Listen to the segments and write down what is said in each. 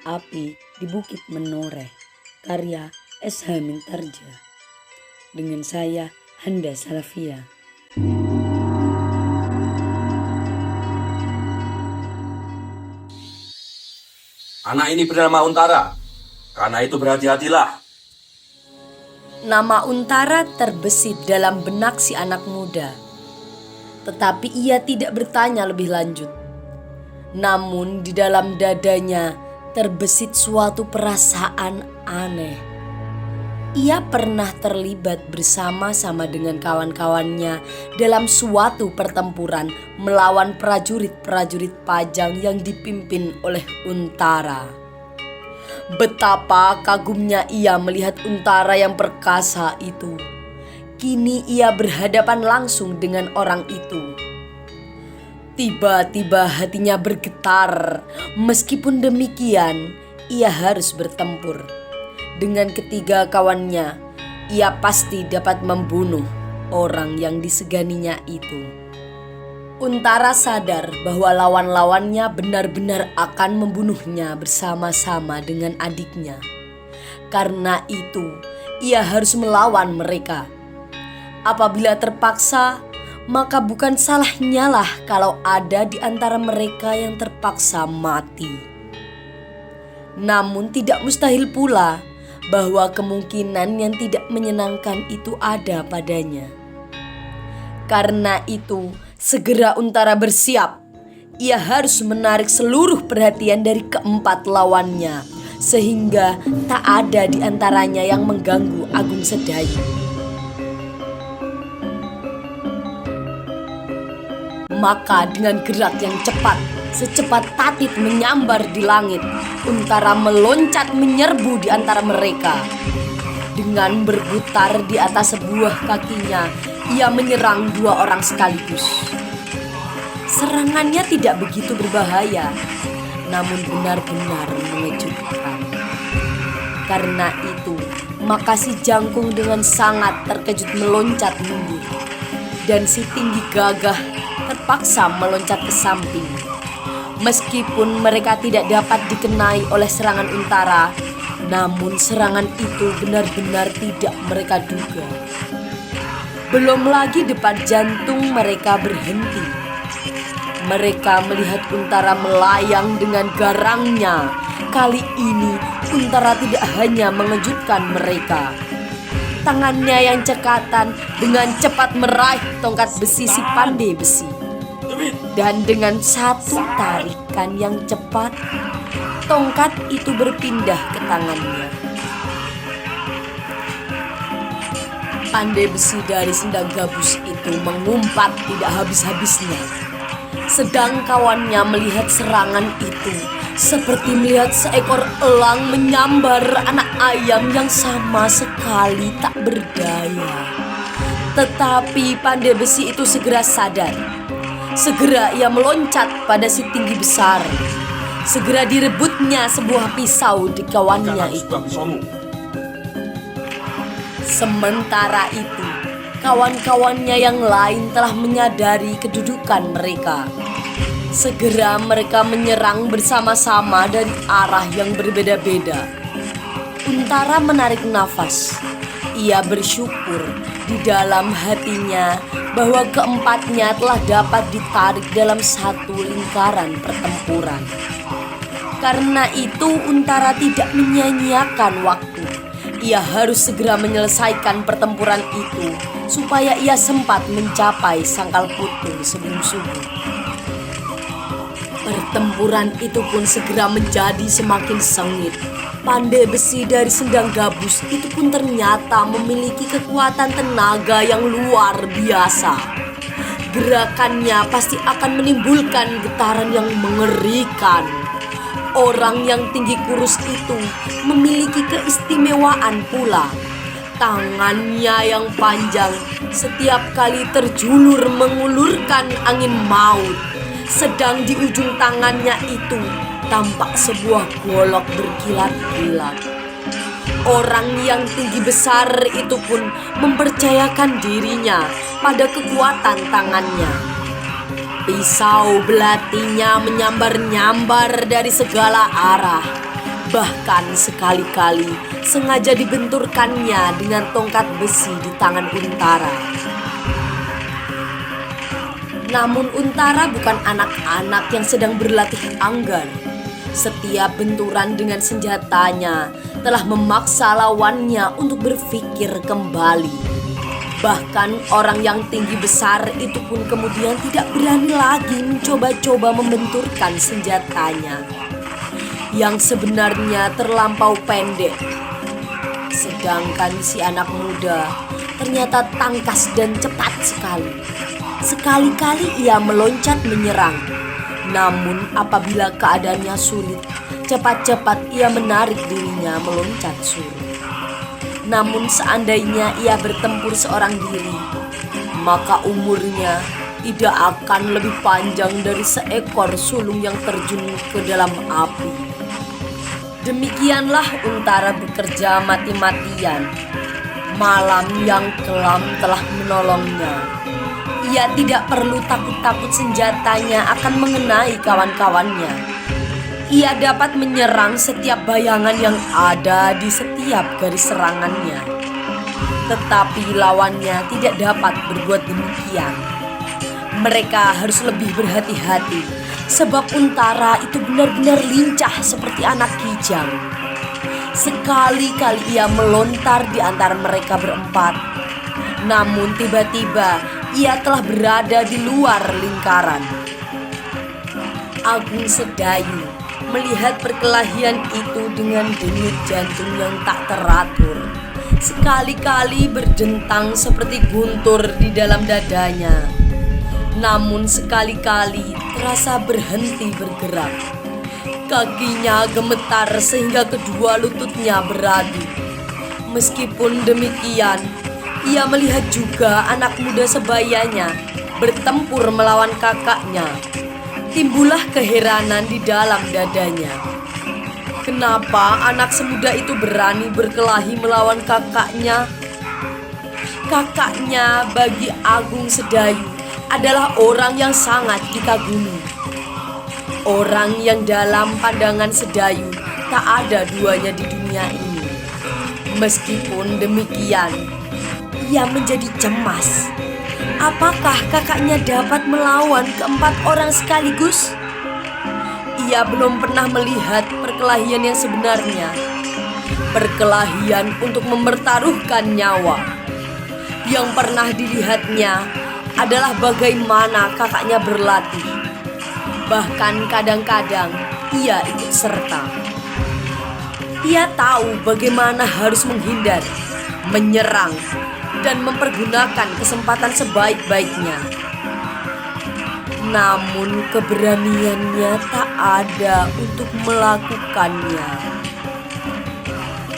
Api di Bukit Menoreh, karya S.H. Mintarja. Dengan saya, Handa Salafia. Anak ini bernama Untara, karena itu berhati-hatilah. Nama Untara terbesit dalam benak si anak muda. Tetapi ia tidak bertanya lebih lanjut. Namun di dalam dadanya terbesit suatu perasaan aneh. Ia pernah terlibat bersama-sama dengan kawan-kawannya dalam suatu pertempuran melawan prajurit-prajurit Pajang yang dipimpin oleh Untara. Betapa kagumnya ia melihat Untara yang perkasa itu. Kini ia berhadapan langsung dengan orang itu. Tiba-tiba hatinya bergetar. Meskipun demikian, ia harus bertempur. Dengan ketiga kawannya, ia pasti dapat membunuh orang yang diseganinya itu. Untara sadar bahwa lawan-lawannya benar-benar akan membunuhnya bersama-sama dengan adiknya. Karena itu, ia harus melawan mereka. Apabila terpaksa, maka bukan salahnya lah kalau ada di antara mereka yang terpaksa mati. Namun tidak mustahil pula bahwa kemungkinan yang tidak menyenangkan itu ada padanya. Karena itu, segera Untara bersiap. Ia harus menarik seluruh perhatian dari keempat lawannya, sehingga tak ada di antaranya yang mengganggu Agung Sedayu. Maka dengan gerak yang cepat, secepat tatit menyambar di langit, Untara meloncat menyerbu di antara mereka. Dengan berputar di atas sebuah kakinya, ia menyerang dua orang sekaligus. Serangannya tidak begitu berbahaya, namun benar-benar mengejutkan. Karena itu, maka si Jangkung dengan sangat terkejut meloncat mundur. Dan si Tinggi Gagah terpaksa meloncat ke samping. Meskipun mereka tidak dapat dikenai oleh serangan Untara, namun serangan itu benar-benar tidak mereka duga. Belum lagi debar jantung mereka berhenti. Mereka melihat Untara melayang dengan garangnya. Kali ini Untara tidak hanya mengejutkan mereka. Tangannya yang cekatan dengan cepat meraih tongkat besi si Pandai Besi. Dan dengan satu tarikan yang cepat, tongkat itu berpindah ke tangannya. Pandai Besi dari sendang gabus itu mengumpat tidak habis-habisnya. Sedang kawannya melihat serangan itu, seperti melihat seekor elang menyambar anak ayam yang sama sekali tak berdaya. Tetapi Pandai Besi itu segera sadar. Segera ia meloncat pada si Tinggi Besar. Segera direbutnya sebuah pisau di kawannya itu. Sementara itu, kawan-kawannya yang lain telah menyadari kedudukan mereka. Segera mereka menyerang bersama-sama dari arah yang berbeda-beda. Untara menarik nafas. Ia bersyukur di dalam hatinya bahwa keempatnya telah dapat ditarik dalam satu lingkaran pertempuran. Karena itu Untara tidak menyia-nyiakan waktu. Ia harus segera menyelesaikan pertempuran itu supaya ia sempat mencapai Sangkal Putung sebelum subuh. Pertempuran itu pun segera menjadi semakin sengit. Pandai Besi dari sendang gabus itu pun ternyata memiliki kekuatan tenaga yang luar biasa. Gerakannya pasti akan menimbulkan getaran yang mengerikan. Orang yang tinggi kurus itu memiliki keistimewaan pula. Tangannya yang panjang setiap kali terjulur mengulurkan angin maut. Sedang di ujung tangannya itu tampak sebuah golok berkilat-kilat. Orang yang tinggi besar itu pun mempercayakan dirinya pada kekuatan tangannya. Pisau belatinya menyambar-nyambar dari segala arah. Bahkan sekali-kali sengaja dibenturkannya dengan tongkat besi di tangan Untara. Namun Untara bukan anak-anak yang sedang berlatih anggar. Setiap benturan dengan senjatanya telah memaksa lawannya untuk berpikir kembali. Bahkan orang yang tinggi besar itu pun kemudian tidak berani lagi mencoba-coba membenturkan senjatanya yang sebenarnya terlampau pendek. Sedangkan si anak muda ternyata tangkas dan cepat sekali. Sekali-kali ia meloncat menyerang. Namun apabila keadaannya sulit, cepat-cepat ia menarik dirinya meloncat surut. Namun seandainya ia bertempur seorang diri, maka umurnya tidak akan lebih panjang dari seekor sulung yang terjun ke dalam api. Demikianlah Untara bekerja mati-matian. Malam yang kelam telah menolongnya. Ia tidak perlu takut-takut senjatanya akan mengenai kawan-kawannya. Ia dapat menyerang setiap bayangan yang ada di setiap garis serangannya. Tetapi lawannya tidak dapat berbuat demikian. Mereka harus lebih berhati-hati. Sebab Untara itu benar-benar lincah seperti anak kijang. Sekali-kali ia melontar di antara mereka berempat. Namun tiba-tiba ia telah berada di luar lingkaran. Agung Sedayu melihat perkelahian itu dengan denyut jantung yang tak teratur. Sekali-kali berdentang seperti guntur di dalam dadanya. Namun sekali-kali terasa berhenti bergerak. Kakinya gemetar sehingga kedua lututnya beradu. Meskipun demikian, ia melihat juga anak muda sebayanya bertempur melawan kakaknya. Timbullah keheranan di dalam dadanya. Kenapa anak semuda itu berani berkelahi melawan kakaknya? Kakaknya bagi Agung Sedayu adalah orang yang sangat dikagumi. Orang yang dalam pandangan Sedayu tak ada duanya di dunia ini. Meskipun demikian, ia menjadi cemas. Apakah kakaknya dapat melawan keempat orang sekaligus? Ia belum pernah melihat perkelahian yang sebenarnya. Perkelahian untuk mempertaruhkan nyawa. Yang pernah dilihatnya adalah bagaimana kakaknya berlatih. Bahkan kadang-kadang ia ikut serta. Ia tahu bagaimana harus menghindar, menyerang, dan mempergunakan kesempatan sebaik-baiknya. Namun keberaniannya tak ada untuk melakukannya.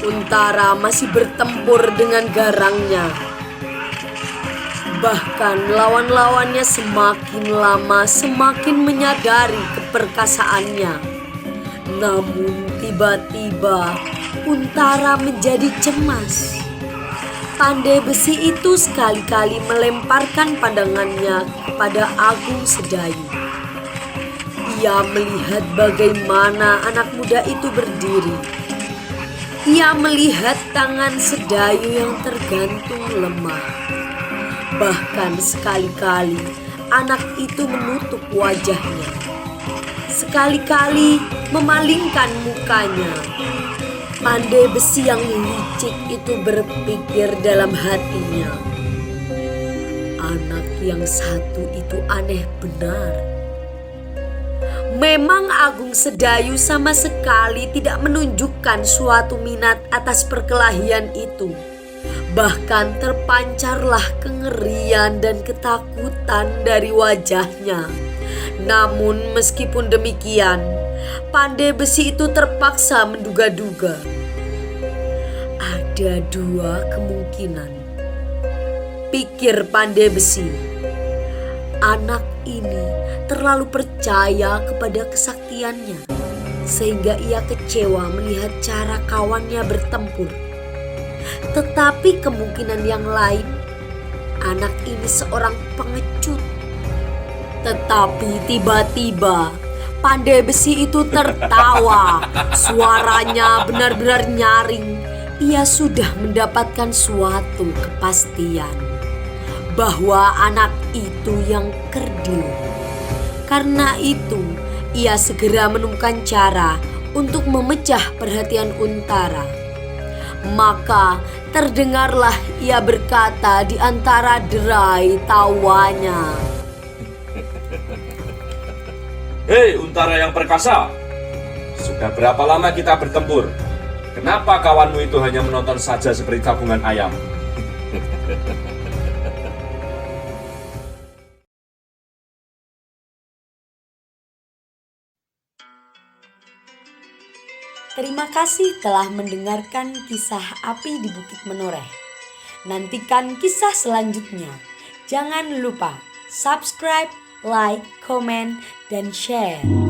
Untara masih bertempur dengan garangnya. Bahkan lawan-lawannya semakin lama semakin menyadari keperkasaannya. Namun tiba-tiba Untara menjadi cemas. Pandai Besi itu sekali-kali melemparkan pandangannya kepada Agung Sedayu. Ia melihat bagaimana anak muda itu berdiri. Ia melihat tangan Sedayu yang tergantung lemah. Bahkan sekali-kali anak itu menutup wajahnya. Sekali-kali memalingkan mukanya. Pandai Besi yang licik itu berpikir dalam hatinya. Anak yang satu itu aneh benar. Memang Agung Sedayu sama sekali tidak menunjukkan suatu minat atas perkelahian itu. Bahkan terpancarlah kengerian dan ketakutan dari wajahnya. Namun meskipun demikian, Pandai Besi itu terpaksa menduga-duga. Ada dua kemungkinan, pikir Pandai Besi. Anak ini terlalu percaya kepada kesaktiannya, sehingga ia kecewa melihat cara kawannya bertempur. Tetapi kemungkinan yang lain, anak ini seorang pengecut. Tetapi tiba-tiba pandai besi itu tertawa. Suaranya benar-benar nyaring. Ia sudah mendapatkan suatu kepastian bahwa anak itu yang kerdil. Karena itu, ia segera menemukan cara untuk memecah perhatian Untara. Maka terdengarlah ia berkata di antara derai tawanya. Hei Untara yang perkasa, sudah berapa lama kita bertempur? Kenapa kawanmu itu hanya menonton saja seperti tabungan ayam? Terima kasih telah mendengarkan kisah Api di Bukit Menoreh. Nantikan kisah selanjutnya. Jangan lupa subscribe, like, komen, dan share.